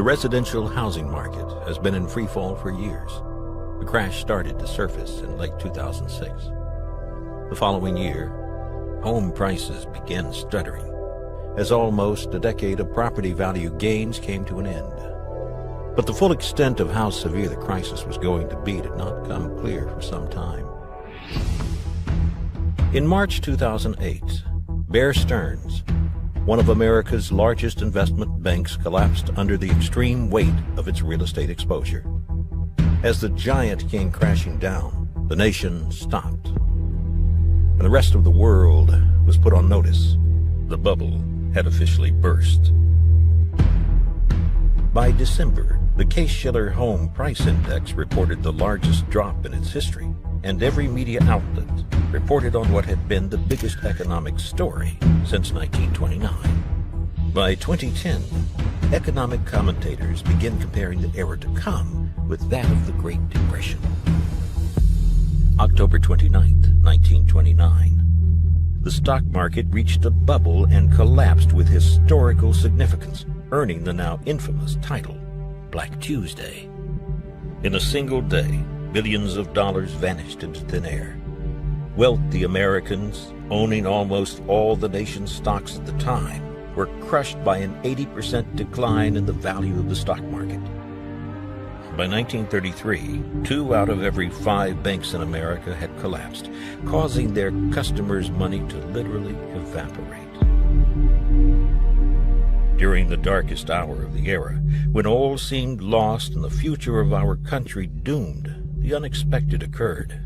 The residential housing market has been in free fall for years. The crash started to surface in late 2006. The following year, home prices began stuttering as almost a decade of property value gains came to an end. But the full extent of how severe the crisis was going to be did not come clear for some time. In March 2008, Bear Stearns, one of America's largest investment banks, collapsed under the extreme weight of its real estate exposure. As the giant came crashing down, the nation stopped, and the rest of the world was put on notice. The bubble had officially burst. By December, the Case-Shiller Home Price Index reported the largest drop in its history, and every media outlet reported on what had been the biggest economic story since 1929. By 2010, economic commentators began comparing the era to come with that of the Great Depression. October 29, 1929. The stock market reached a bubble and collapsed with historical significance, earning the now infamous title, Black Tuesday. In a single day, billions of dollars vanished into thin air. Wealthy Americans, owning almost all the nation's stocks at the time, were crushed by an 80% decline in the value of the stock market. By 1933, 2 out of every 5 banks in America had collapsed, causing their customers' money to literally evaporate. During the darkest hour of the era, when all seemed lost and the future of our country doomed, the unexpected occurred.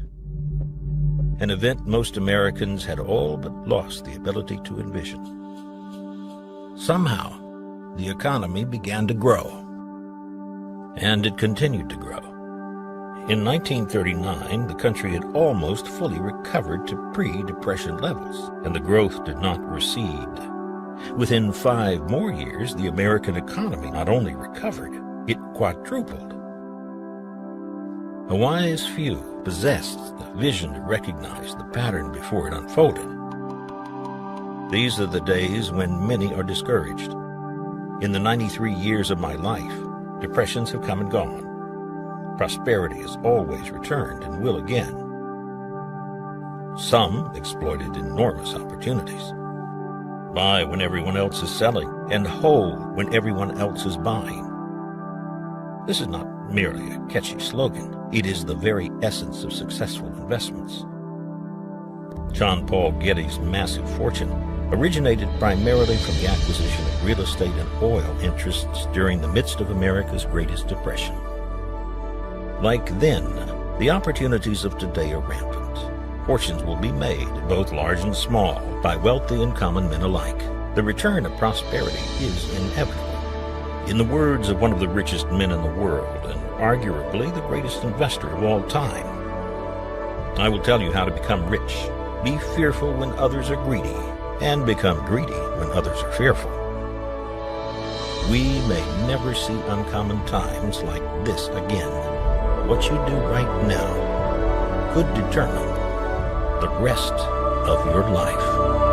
An event most Americans had all but lost the ability to envision. Somehow, the economy began to grow, and it continued to grow. In 1939, the country had almost fully recovered to pre-Depression levels, and the growth did not recede. Within 5 more years, the American economy not only recovered, it quadrupled. A wise few possessed the vision to recognize the pattern before it unfolded. These are the days when many are discouraged. In the 93 years of my life, depressions have come and gone. Prosperity has always returned and will again. Some exploited enormous opportunities. Buy when everyone else is selling, and hold when everyone else is buying. This is not merely a catchy slogan. It is the very essence of successful investments. John Paul Getty's massive fortune originated primarily from the acquisition of real estate and oil interests during the midst of America's greatest depression. Like then, the opportunities of today are rampant. Fortunes will be made, both large and small, by wealthy and common men alike. The return of prosperity is inevitable. In the words of one of the richest men in the world, and arguably the greatest investor of all time, I will tell you how to become rich. Be fearful when others are greedy, and become greedy when others are fearful. We may never see uncommon times like this again. What you do right now could determine the rest of your life.